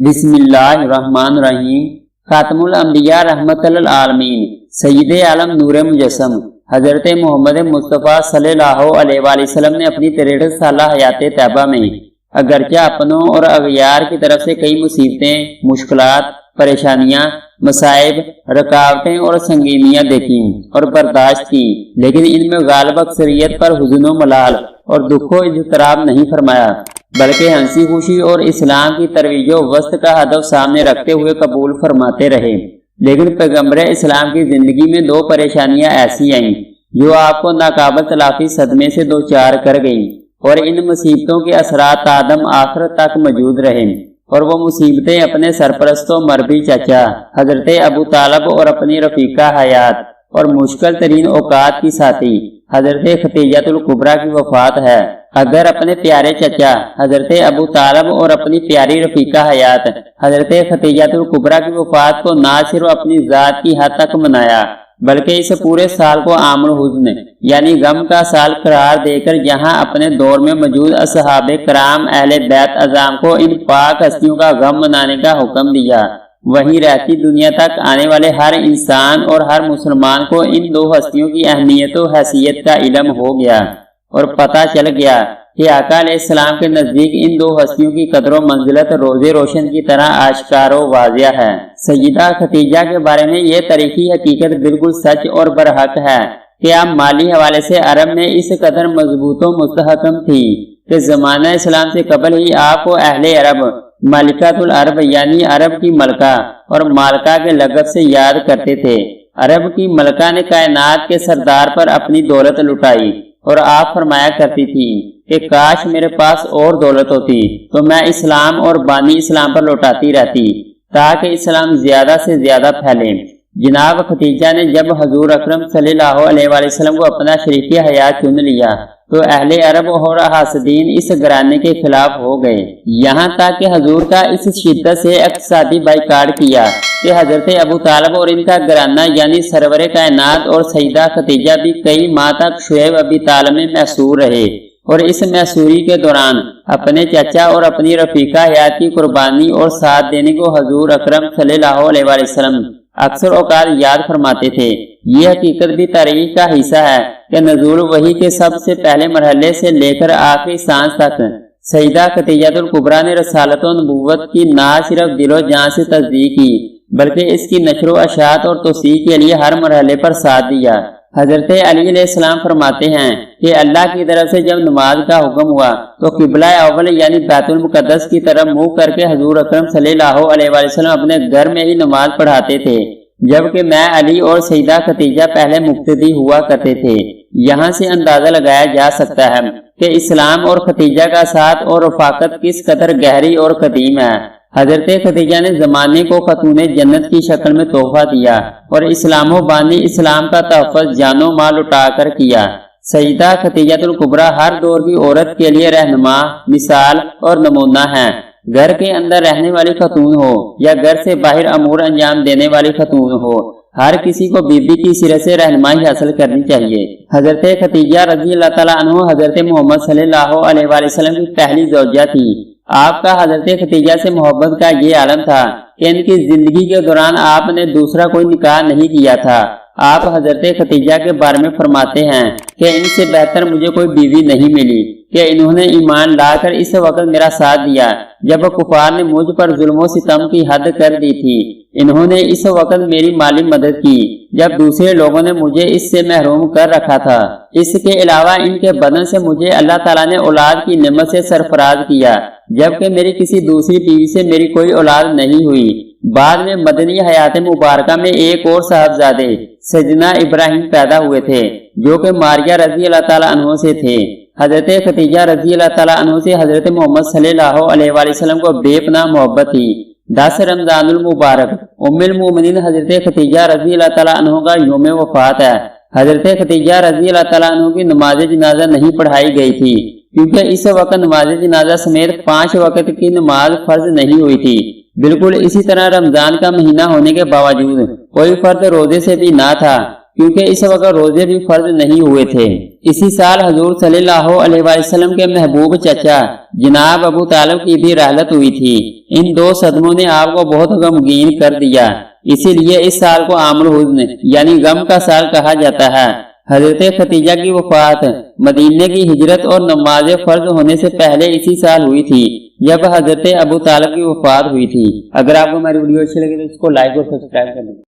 بسم اللہ الرحمن الرحیم۔ خاتم الانبیاء رحمت للعالمین سید عالم نور مجسم حضرت محمد مصطفیٰ صلی اللہ علیہ وآلہ وسلم نے اپنی 63 سالہ حیات طیبہ میں اگرچہ اپنوں اور اغیار کی طرف سے کئی مصیبتیں، مشکلات، پریشانیاں، مصائب، رکاوٹیں اور سنگینیاں دیکھیں اور برداشت کی، لیکن ان میں غالب اکثریت پر حزن و ملال اور دکھ و اضطراب نہیں فرمایا، بلکہ ہنسی خوشی اور اسلام کی ترویج و وسط کا ہدف سامنے رکھتے ہوئے قبول فرماتے رہے۔ لیکن پیغمبر اسلام کی زندگی میں 2 پریشانیاں ایسی آئیں جو آپ کو ناقابل تلافی صدمے سے دوچار کر گئیں، اور ان مصیبتوں کے اثرات آدم آخرت تک موجود رہے، اور وہ مصیبتیں اپنے سرپرست و مربی چچا حضرت ابو طالب اور اپنی رفیقہ حیات اور مشکل ترین اوقات کی ساتھی حضرت ختیجہ الکبریٰ کی وفات ہے۔ اگر اپنے پیارے چچا حضرت ابو طالب اور اپنی پیاری رفیقہ حیات حضرت ختیجہ الکبریٰ کی وفات کو نہ صرف اپنی ذات کی حد تک منایا، بلکہ اس پورے سال کو عام الحزن یعنی غم کا سال قرار دے کر جہاں اپنے دور میں موجود اصحاب کرام اہل بیت اعظام کو ان پاک ہستیوں کا غم منانے کا حکم دیا، وہیں رہتی دنیا تک آنے والے ہر انسان اور ہر مسلمان کو ان 2 ہستیوں کی اہمیت و حیثیت کا علم ہو گیا، اور پتہ چل گیا کہ آقا علیہ السلام کے نزدیک ان 2 ہستیوں کی قدر و منزلت روز روشن کی طرح آشکار و واضح ہے۔ سیدہ ختیجہ کے بارے میں یہ تاریخی حقیقت بالکل سچ اور برحق ہے کہ آپ مالی حوالے سے عرب میں اس قدر مضبوط و مستحکم تھی کہ زمانہ اسلام سے قبل ہی آپ کو اہل عرب ملکۃ العرب یعنی عرب کی ملکہ اور مالکہ کے لقب سے یاد کرتے تھے۔ عرب کی ملکہ نے کائنات کے سردار پر اپنی دولت لٹائی، اور آپ فرمایا کرتی تھی کہ کاش میرے پاس اور دولت ہوتی تو میں اسلام اور بانی اسلام پر لوٹاتی رہتی تاکہ اسلام زیادہ سے زیادہ پھیلے۔ جناب ختیجہ نے جب حضور اکرم صلی اللہ علیہ وآلہ وسلم کو اپنا شریک حیات چن لیا تو اہل عرب اور حاسدین اس گھرانے کے خلاف ہو گئے، یہاں تک کہ حضور کا اس شدت سے اقتصادی بائیکاٹ کیا کہ حضرت ابو طالب اور ان کا گھرانہ یعنی سرور کائنات اور سیدہ ختیجہ بھی کئی ماہ تک شعیب ابی طالب میں محصور رہے، اور اس محصوری کے دوران اپنے چچا اور اپنی رفیقہ حیات کی قربانی اور ساتھ دینے کو حضور اکرم صلی اللہ علیہ وآلہ وسلم اکثر اوقات یاد فرماتے تھے۔ یہ حقیقت بھی تاریخ کا حصہ ہے کہ نزول وحی کے سب سے پہلے مرحلے سے لے کر آخری سانس تک سیدہ ختیجہ الکبریٰ نے رسالت و نبوت کی نہ صرف دل و جان سے تصدیق کی بلکہ اس کی نشر و اشاعت اور توسیع کے لیے ہر مرحلے پر ساتھ دیا۔ حضرت علی علیہ السلام فرماتے ہیں کہ اللہ کی طرف سے جب نماز کا حکم ہوا تو قبلہ اول یعنی بیت المقدس کی طرف منہ کر کے حضور اکرم صلی اللہ علیہ وآلہ وسلم اپنے گھر میں ہی نماز پڑھاتے تھے، جبکہ میں علی اور سیدہ ختیجہ پہلے مقتدی ہوا کرتے تھے۔ یہاں سے اندازہ لگایا جا سکتا ہے کہ اسلام اور ختیجہ کا ساتھ اور رفاقت کس قدر گہری اور قدیم ہے۔ حضرت ختیجہ نے زمانے کو خاتون جنت کی شکل میں تحفہ دیا اور اسلام و بانی اسلام کا تحفظ جان و مال لٹا کر کیا۔ سیدہ ختیجہ الکبریٰ ہر دور کی عورت کے لیے رہنما، مثال اور نمونہ ہیں۔ گھر کے اندر رہنے والی خاتون ہو یا گھر سے باہر امور انجام دینے والی خاتون ہو، ہر کسی کو بی بی کی سیرت سے رہنمائی حاصل کرنی چاہیے۔ حضرت ختیجہ رضی اللہ تعالیٰ عنہ حضرت محمد صلی اللہ علیہ وآلہ وسلم کی پہلی زوجہ تھی۔ آپ کا حضرت ختیجہ سے محبت کا یہ عالم تھا کہ ان کی زندگی کے دوران آپ نے دوسرا کوئی نکاح نہیں کیا تھا۔ آپ حضرت ختیجہ کے بارے میں فرماتے ہیں کہ ان سے بہتر مجھے کوئی بیوی نہیں ملی کہ انہوں نے ایمان لا کر اس وقت میرا ساتھ دیا جب کفار نے مجھ پر ظلم و ستم کی حد کر دی تھی۔ انہوں نے اس وقت میری مالی مدد کی جب دوسرے لوگوں نے مجھے اس سے محروم کر رکھا تھا۔ اس کے علاوہ ان کے بدن سے مجھے اللہ تعالیٰ نے اولاد کی نعمت سے سرفراز کیا، جبکہ میری کسی دوسری بیوی سے میری کوئی اولاد نہیں ہوئی۔ بعد میں مدنی حیات مبارکہ میں ایک اور صاحبزادے سیدنا ابراہیم پیدا ہوئے تھے جو کہ ماریہ رضی اللہ تعالیٰ عنہ سے تھے۔ حضرت ختیجہ رضی اللہ تعالیٰ عنہ سے حضرت محمد صلی اللہ علیہ وآلہ وسلم کو بے پناہ محبت تھی۔ 10 رمضان المبارک ام المومنین حضرت ختیجہ رضی اللہ تعالیٰ عنہ کا یوم وفات ہے۔ حضرت ختیجہ رضی اللہ تعالیٰ عنہ کی نماز جنازہ نہیں پڑھائی گئی تھی کیونکہ اس وقت نماز جنازہ سمیت 5 وقت کی نماز فرض نہیں ہوئی تھی۔ بالکل اسی طرح رمضان کا مہینہ ہونے کے باوجود کوئی فرد روزے سے بھی نہ تھا، کیونکہ اس وقت روزے بھی فرض نہیں ہوئے تھے۔ اسی سال حضور صلی اللہ علیہ وسلم کے محبوب چچا جناب ابو طالب کی بھی رحلت ہوئی تھی۔ ان دو صدموں نے آپ کو بہت غمگین کر دیا، اسی لیے اس سال کو عام الحزن یعنی غم کا سال کہا جاتا ہے۔ حضرت ختیجہ کی وفات مدینے کی ہجرت اور نماز فرض ہونے سے پہلے اسی سال ہوئی تھی جب حضرت ابو طالب کی وفات ہوئی تھی۔ اگر آپ کو ہماری ویڈیو اچھی لگے تو اس کو لائک اور سبسکرائب کریں۔